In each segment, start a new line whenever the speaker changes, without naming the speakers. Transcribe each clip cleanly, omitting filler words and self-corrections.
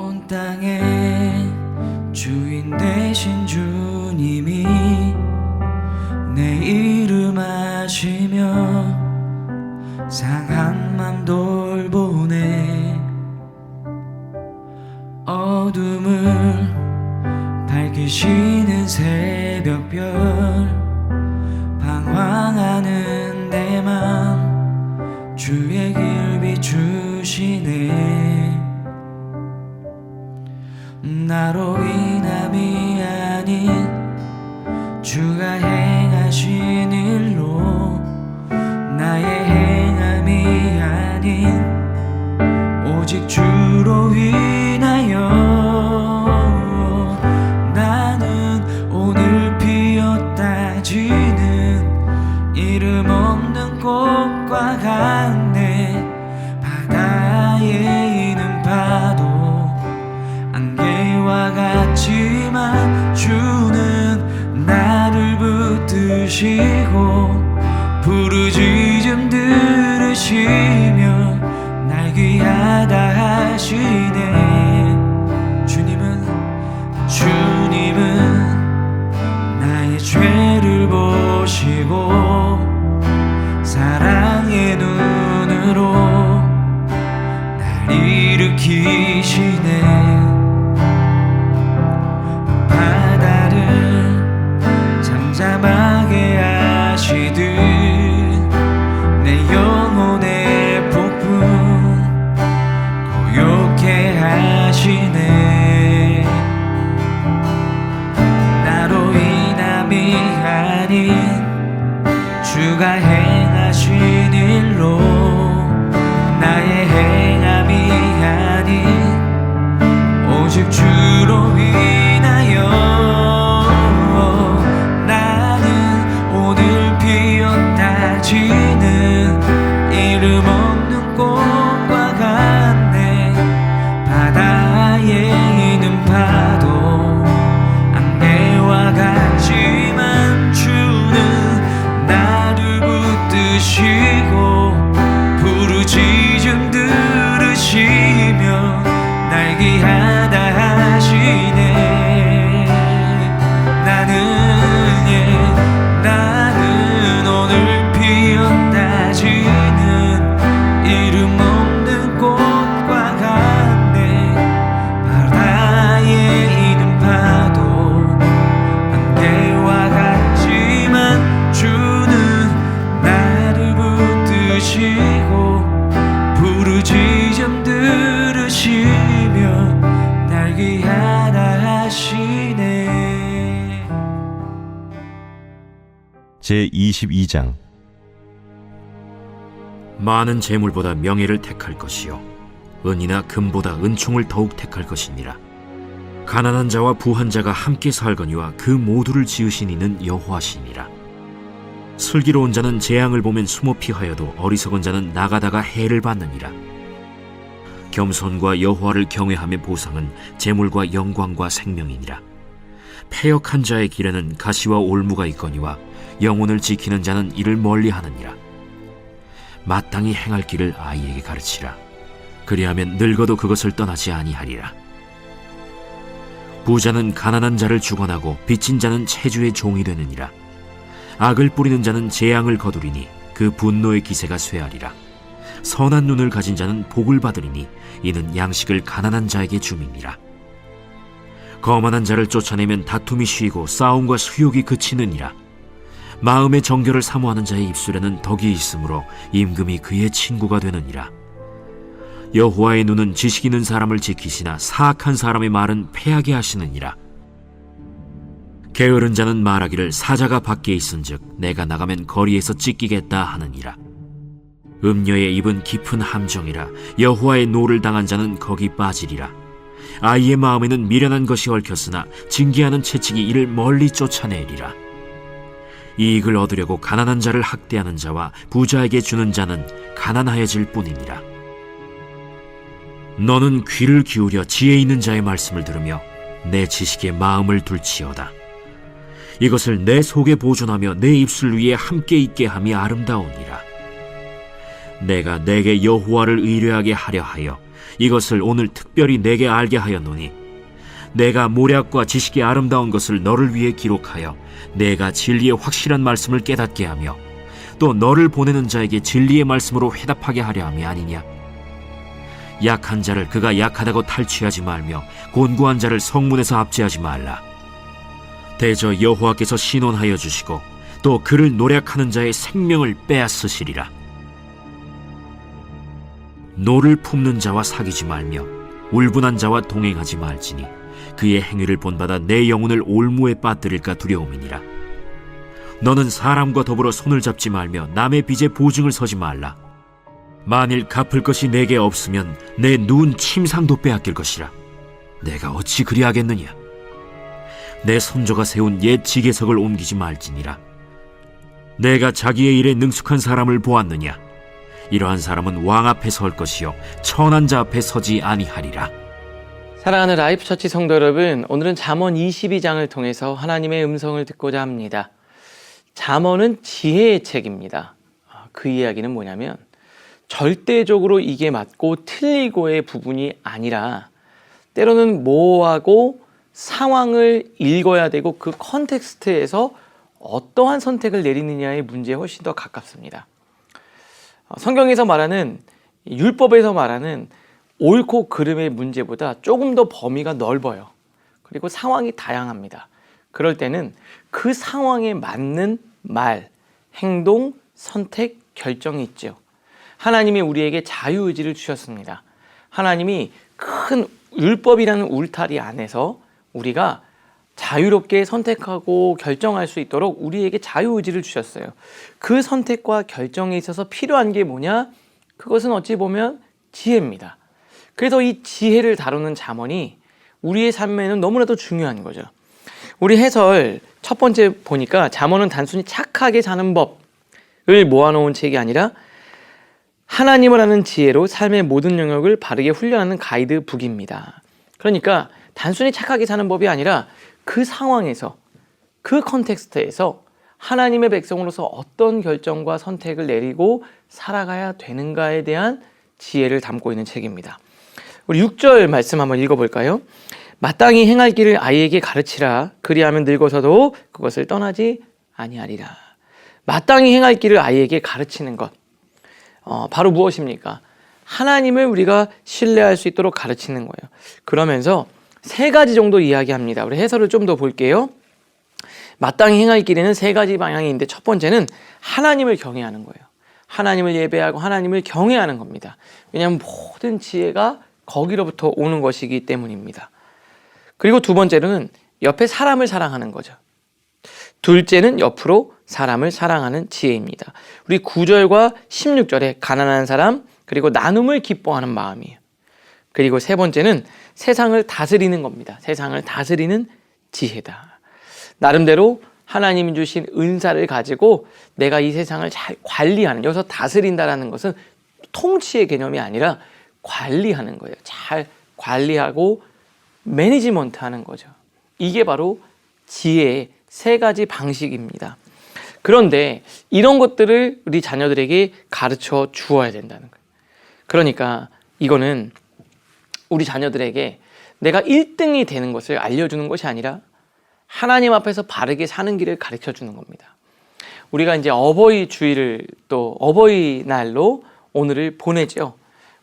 온 땅의 주인 되신 주님이 내 이름 아시며 상한 맘 돌보네. 어둠을 밝히시는 새벽별 방황하는 내 맘 주의 길 비추시네. 나로 인함이 아닌 주가 행하신 일로 나의 행함이 아닌 오직 주로 인하여 나는 오늘 피었다 지는 이름 없는 꽃과 같네. 바다에 있는 파도 안개와 같지만 주는 나를 붙드시고 부르짖음 들으시며 날 귀하다 하시네. 주님은 나의 죄를 보시고 사랑의 눈으로 날 일으키시네. 바다를 잠잠하게 하시듯 내 영혼의 폭풍 고요케 하시네. 나로 인함이 아닌 주가 행하신 일로 나의 행함이 아닌 오직 주로 인하여 나는 오늘 피었다 지는 이름 없는 꽃과 같네. 바다에 있는 파도 안개와 같지만 주는 나를 붙드시고 부르짖음 들으시며 날 귀하다 하시네. 나는 오늘 피었다 지는 이름 없는 꽃과 같네. 바다에 있는 파도 안개와 같지만 주는 나를 붙드시고 부르짖음 들으시며 날 귀하다 하시네.
제22장.
많은 재물보다 명예를 택할 것이요 은이나 금보다 은총을 더욱 택할 것이니라. 가난한 자와 부한 자가 함께 살거니와 그 모두를 지으신 이는 여호와시니라. 슬기로운 자는 재앙을 보면 숨어 피하여도 어리석은 자는 나가다가 해를 받느니라. 겸손과 여호와를 경외함의 보상은 재물과 영광과 생명이니라. 패역한 자의 길에는 가시와 올무가 있거니와 영혼을 지키는 자는 이를 멀리하느니라. 마땅히 행할 길을 아이에게 가르치라. 그리하면 늙어도 그것을 떠나지 아니하리라. 부자는 가난한 자를 주관하고 빚진 자는 체주의 종이 되느니라. 악을 뿌리는 자는 재앙을 거두리니 그 분노의 기세가 쇠하리라. 선한 눈을 가진 자는 복을 받으리니 이는 양식을 가난한 자에게 줌이니라. 거만한 자를 쫓아내면 다툼이 쉬고 싸움과 수욕이 그치느니라. 마음의 정결을 사모하는 자의 입술에는 덕이 있으므로 임금이 그의 친구가 되느니라. 여호와의 눈은 지식 있는 사람을 지키시나 사악한 사람의 말은 패하게 하시느니라. 게으른 자는 말하기를 사자가 밖에 있은즉 내가 나가면 거리에서 찢기겠다 하느니라. 음녀의 입은 깊은 함정이라. 여호와의 노를 당한 자는 거기 빠지리라. 아이의 마음에는 미련한 것이 얽혔으나 징계하는 채찍이 이를 멀리 쫓아내리라. 이익을 얻으려고 가난한 자를 학대하는 자와 부자에게 주는 자는 가난하여질 뿐이니라. 너는 귀를 기울여 지혜 있는 자의 말씀을 들으며 내 지식에 마음을 둘지어다. 이것을 내 속에 보존하며 내 입술 위에 함께 있게 함이 아름다우니라. 내가 내게 여호와를 의뢰하게 하려 하여 이것을 오늘 특별히 내게 알게 하였노니 내가 모략과 지식이 아름다운 것을 너를 위해 기록하여 내가 진리의 확실한 말씀을 깨닫게 하며 또 너를 보내는 자에게 진리의 말씀으로 회답하게 하려 함이 아니냐. 약한 자를 그가 약하다고 탈취하지 말며 곤고한 자를 성문에서 압제하지 말라. 대저 여호와께서 신원하여 주시고 또 그를 노략하는 자의 생명을 빼앗으시리라. 노를 품는 자와 사귀지 말며 울분한 자와 동행하지 말지니 그의 행위를 본받아 내 영혼을 올무에 빠뜨릴까 두려움이니라. 너는 사람과 더불어 손을 잡지 말며 남의 빚에 보증을 서지 말라. 만일 갚을 것이 내게 없으면 내 누운 침상도 빼앗길 것이라. 내가 어찌 그리하겠느냐. 내 손조가 세운 옛 지게석을 옮기지 말지니라. 내가 자기의 일에 능숙한 사람을 보았느냐. 이러한 사람은 왕 앞에 설 것이요 천한 자 앞에 서지 아니하리라.
사랑하는 라이프처치 성도 여러분, 오늘은 잠언 22장을 통해서 하나님의 음성을 듣고자 합니다. 잠언은 지혜의 책입니다. 그 이야기는 뭐냐면 절대적으로 이게 맞고 틀리고의 부분이 아니라 때로는 뭐하고 상황을 읽어야 되고 그 컨텍스트에서 어떠한 선택을 내리느냐의 문제에 훨씬 더 가깝습니다. 성경에서 말하는, 율법에서 말하는 옳고 그름의 문제보다 조금 더 범위가 넓어요. 그리고 상황이 다양합니다. 그럴 때는 그 상황에 맞는 말, 행동, 선택, 결정이 있죠. 하나님이 우리에게 자유의지를 주셨습니다. 하나님이 큰 율법이라는 울타리 안에서 우리가 자유롭게 선택하고 결정할 수 있도록 우리에게 자유의지를 주셨어요. 그 선택과 결정에 있어서 필요한 게 뭐냐? 그것은 어찌 보면 지혜입니다. 그래서 이 지혜를 다루는 잠언이 우리의 삶에는 너무나도 중요한 거죠. 우리 해설 첫 번째 보니까 잠언은 단순히 착하게 사는 법을 모아놓은 책이 아니라 하나님을 아는 지혜로 삶의 모든 영역을 바르게 훈련하는 가이드북입니다. 그러니까 단순히 착하게 사는 법이 아니라 그 상황에서, 그 컨텍스트에서 하나님의 백성으로서 어떤 결정과 선택을 내리고 살아가야 되는가에 대한 지혜를 담고 있는 책입니다. 우리 6절 말씀 한번 읽어볼까요? 마땅히 행할 길을 아이에게 가르치라. 그리하면 늙어서도 그것을 떠나지 아니하리라. 마땅히 행할 길을 아이에게 가르치는 것. 바로 무엇입니까? 하나님을 우리가 신뢰할 수 있도록 가르치는 거예요. 그러면서 세 가지 정도 이야기합니다. 우리 해설을 좀 더 볼게요. 마땅히 행할 길에는 세 가지 방향이 있는데 첫 번째는 하나님을 경외하는 거예요. 하나님을 예배하고 하나님을 경외하는 겁니다. 왜냐하면 모든 지혜가 거기로부터 오는 것이기 때문입니다. 그리고 두 번째로는 옆에 사람을 사랑하는 거죠. 둘째는 옆으로 사람을 사랑하는 지혜입니다. 우리 9절과 16절에 가난한 사람 그리고 나눔을 기뻐하는 마음이에요. 그리고 세 번째는 세상을 다스리는 겁니다. 세상을 다스리는 지혜다. 나름대로 하나님이 주신 은사를 가지고 내가 이 세상을 잘 관리하는, 여기서 다스린다라는 것은 통치의 개념이 아니라 관리하는 거예요. 잘 관리하고 매니지먼트 하는 거죠. 이게 바로 지혜의 세 가지 방식입니다. 그런데 이런 것들을 우리 자녀들에게 가르쳐 주어야 된다는 거예요. 그러니까 이거는 우리 자녀들에게 내가 1등이 되는 것을 알려주는 것이 아니라 하나님 앞에서 바르게 사는 길을 가르쳐 주는 겁니다. 우리가 이제 어버이 주일을 또 어버이날로 오늘을 보내죠.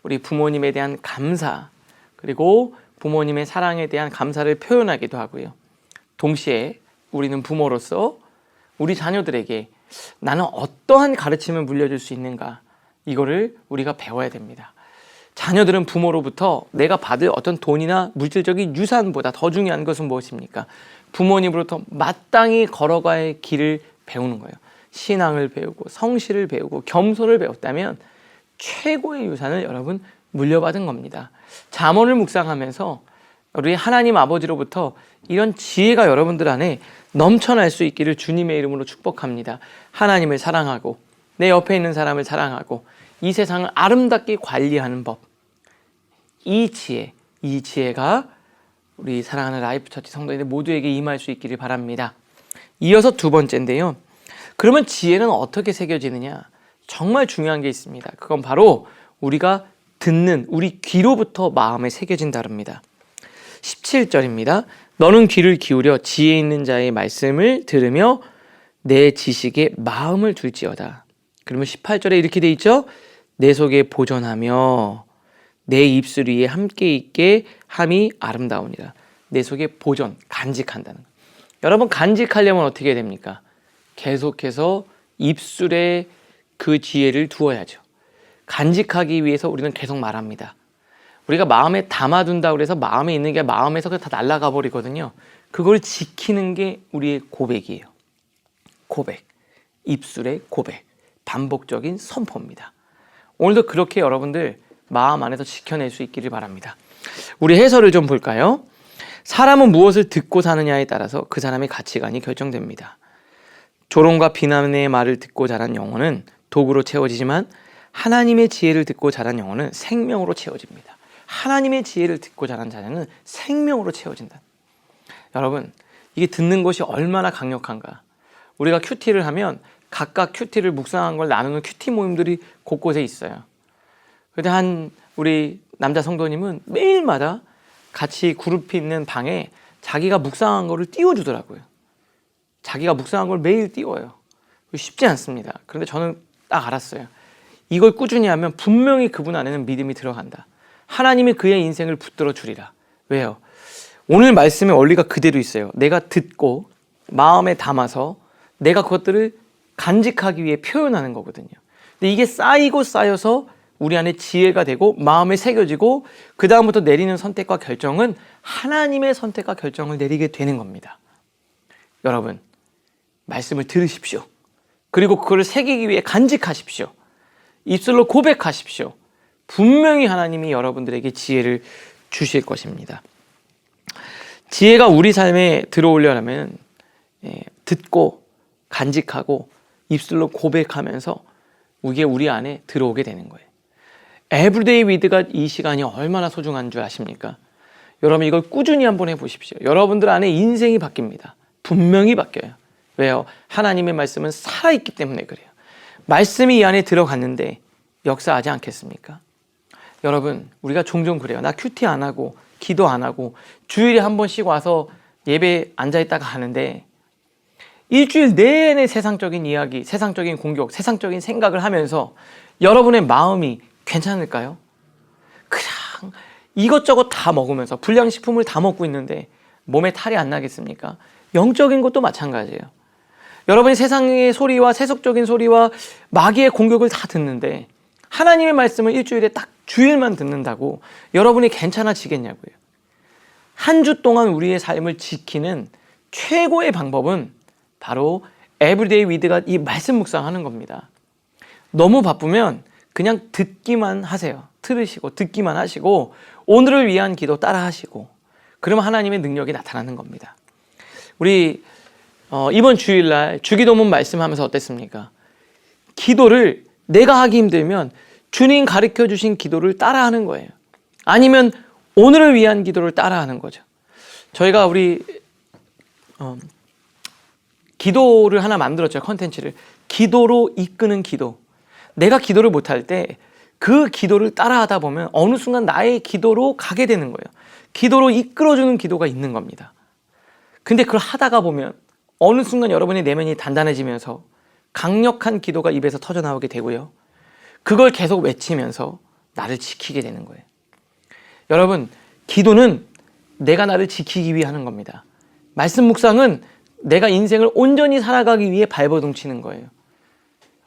우리 부모님에 대한 감사, 그리고 부모님의 사랑에 대한 감사를 표현하기도 하고요. 동시에 우리는 부모로서 우리 자녀들에게 나는 어떠한 가르침을 물려줄 수 있는가, 이거를 우리가 배워야 됩니다. 자녀들은 부모로부터 내가 받을 어떤 돈이나 물질적인 유산보다 더 중요한 것은 무엇입니까? 부모님으로부터 마땅히 걸어갈 길을 배우는 거예요. 신앙을 배우고 성실을 배우고 겸손을 배웠다면 최고의 유산을 여러분 물려받은 겁니다. 잠언을 묵상하면서 우리 하나님 아버지로부터 이런 지혜가 여러분들 안에 넘쳐날 수 있기를 주님의 이름으로 축복합니다. 하나님을 사랑하고 내 옆에 있는 사람을 사랑하고 이 세상을 아름답게 관리하는 법, 이 지혜가 우리 사랑하는 라이프처치 성도인들 모두에게 임할 수 있기를 바랍니다. 이어서 두 번째인데요. 그러면 지혜는 어떻게 새겨지느냐? 정말 중요한 게 있습니다. 그건 바로 우리가 듣는 우리 귀로부터 마음에 새겨진다릅니다. 17절입니다. 너는 귀를 기울여 지혜 있는 자의 말씀을 들으며 내 지식에 마음을 둘지어다. 그러면 18절에 이렇게 돼 있죠. 내 속에 보존하며 내 입술 위에 함께 있게 함이 아름다우니라. 내 속에 보존, 간직한다는 거. 여러분, 간직하려면 어떻게 해야 됩니까? 계속해서 입술에 그 지혜를 두어야죠. 간직하기 위해서 우리는 계속 말합니다. 우리가 마음에 담아둔다고 해서 마음에 있는 게 마음에서 다 날아가 버리거든요. 그걸 지키는 게 우리의 고백이에요. 고백, 입술의 고백, 반복적인 선포입니다. 오늘도 그렇게 여러분들 마음 안에서 지켜낼 수 있기를 바랍니다. 우리 해설을 좀 볼까요? 사람은 무엇을 듣고 사느냐에 따라서 그 사람의 가치관이 결정됩니다. 조롱과 비난의 말을 듣고 자란 영혼은 독으로 채워지지만 하나님의 지혜를 듣고 자란 영혼은 생명으로 채워집니다. 하나님의 지혜를 듣고 자란 자녀는 생명으로 채워진다. 여러분, 이게 듣는 것이 얼마나 강력한가. 우리가 큐티를 하면 각각 큐티를 묵상한 걸 나누는 큐티 모임들이 곳곳에 있어요. 그런데 우리 남자 성도님은 매일마다 같이 그룹이 있는 방에 자기가 묵상한 거를 띄워주더라고요. 자기가 묵상한 걸 매일 띄워요. 쉽지 않습니다. 그런데 저는 딱 알았어요. 이걸 꾸준히 하면 분명히 그분 안에는 믿음이 들어간다. 하나님이 그의 인생을 붙들어 주리라. 왜요? 오늘 말씀의 원리가 그대로 있어요. 내가 듣고 마음에 담아서 내가 그것들을 간직하기 위해 표현하는 거거든요. 근데 이게 쌓이고 쌓여서 우리 안에 지혜가 되고 마음에 새겨지고 그 다음부터 내리는 선택과 결정은 하나님의 선택과 결정을 내리게 되는 겁니다. 여러분, 말씀을 들으십시오. 그리고 그걸 새기기 위해 간직하십시오. 입술로 고백하십시오. 분명히 하나님이 여러분들에게 지혜를 주실 것입니다. 지혜가 우리 삶에 들어오려면 듣고 간직하고 입술로 고백하면서 이게 우리 안에 들어오게 되는 거예요. 에브리데이 위드가 이 시간이 얼마나 소중한 줄 아십니까? 여러분, 이걸 꾸준히 한번 해보십시오. 여러분들 안에 인생이 바뀝니다. 분명히 바뀌어요. 왜요? 하나님의 말씀은 살아있기 때문에 그래요. 말씀이 이 안에 들어갔는데 역사하지 않겠습니까? 여러분, 우리가 종종 그래요. 나 큐티 안 하고 기도 안 하고 주일에 한 번씩 와서 예배 앉아있다가 하는데 일주일 내내 세상적인 이야기, 세상적인 공격, 세상적인 생각을 하면서 여러분의 마음이 괜찮을까요? 그냥 이것저것 다 먹으면서 불량식품을 다 먹고 있는데 몸에 탈이 안 나겠습니까? 영적인 것도 마찬가지예요. 여러분이 세상의 소리와 세속적인 소리와 마귀의 공격을 다 듣는데 하나님의 말씀을 일주일에 딱 주일만 듣는다고 여러분이 괜찮아지겠냐고요. 한 주 동안 우리의 삶을 지키는 최고의 방법은 바로 에브리데이 위드가 이 말씀 묵상하는 겁니다. 너무 바쁘면 그냥 듣기만 하세요. 들으시고 듣기만 하시고 오늘을 위한 기도 따라 하시고 그러면 하나님의 능력이 나타나는 겁니다. 우리 이번 주일날 주기도문 말씀하면서 어땠습니까? 기도를 내가 하기 힘들면 주님 가르쳐 주신 기도를 따라하는 거예요. 아니면 오늘을 위한 기도를 따라하는 거죠. 저희가 우리 기도를 하나 만들었죠. 컨텐츠를. 기도로 이끄는 기도. 내가 기도를 못할 때 그 기도를 따라하다 보면 어느 순간 나의 기도로 가게 되는 거예요. 기도로 이끌어주는 기도가 있는 겁니다. 근데 그걸 하다가 보면 어느 순간 여러분의 내면이 단단해지면서 강력한 기도가 입에서 터져나오게 되고요. 그걸 계속 외치면서 나를 지키게 되는 거예요. 여러분, 기도는 내가 나를 지키기 위해 하는 겁니다. 말씀 묵상은 내가 인생을 온전히 살아가기 위해 발버둥치는 거예요.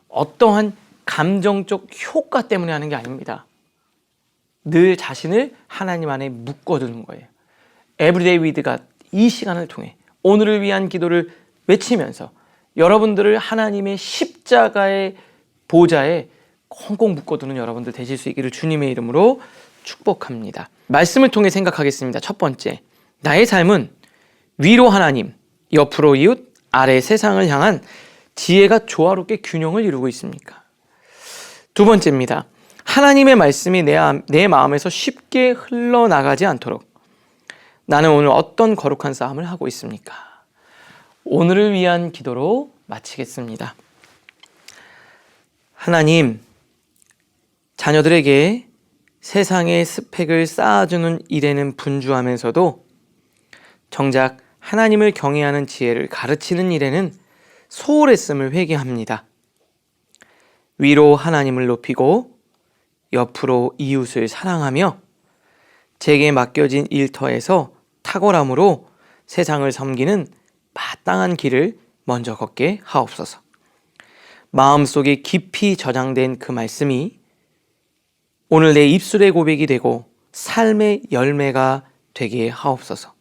어떠한 감정적 효과 때문에 하는 게 아닙니다. 늘 자신을 하나님 안에 묶어두는 거예요. 에브리데이 위드가 이 시간을 통해 오늘을 위한 기도를 외치면서 여러분들을 하나님의 십자가의 보좌에 콩콩 묶어두는 여러분들 되실 수 있기를 주님의 이름으로 축복합니다. 말씀을 통해 생각하겠습니다. 첫 번째, 나의 삶은 위로 하나님, 옆으로 이웃, 아래 세상을 향한 지혜가 조화롭게 균형을 이루고 있습니까? 두 번째입니다. 하나님의 말씀이 내 마음에서 쉽게 흘러나가지 않도록 나는 오늘 어떤 거룩한 싸움을 하고 있습니까? 오늘을 위한 기도로 마치겠습니다. 하나님, 자녀들에게 세상의 스펙을 쌓아주는 일에는 분주하면서도 정작 하나님을 경외하는 지혜를 가르치는 일에는 소홀했음을 회개합니다. 위로 하나님을 높이고 옆으로 이웃을 사랑하며 제게 맡겨진 일터에서 탁월함으로 세상을 섬기는 마땅한 길을 먼저 걷게 하옵소서. 마음속에 깊이 저장된 그 말씀이 오늘 내 입술의 고백이 되고 삶의 열매가 되게 하옵소서.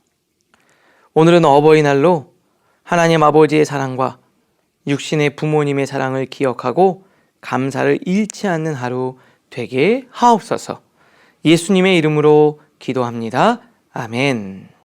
오늘은 어버이날로 하나님 아버지의 사랑과 육신의 부모님의 사랑을 기억하고 감사를 잃지 않는 하루 되게 하옵소서. 예수님의 이름으로 기도합니다. 아멘.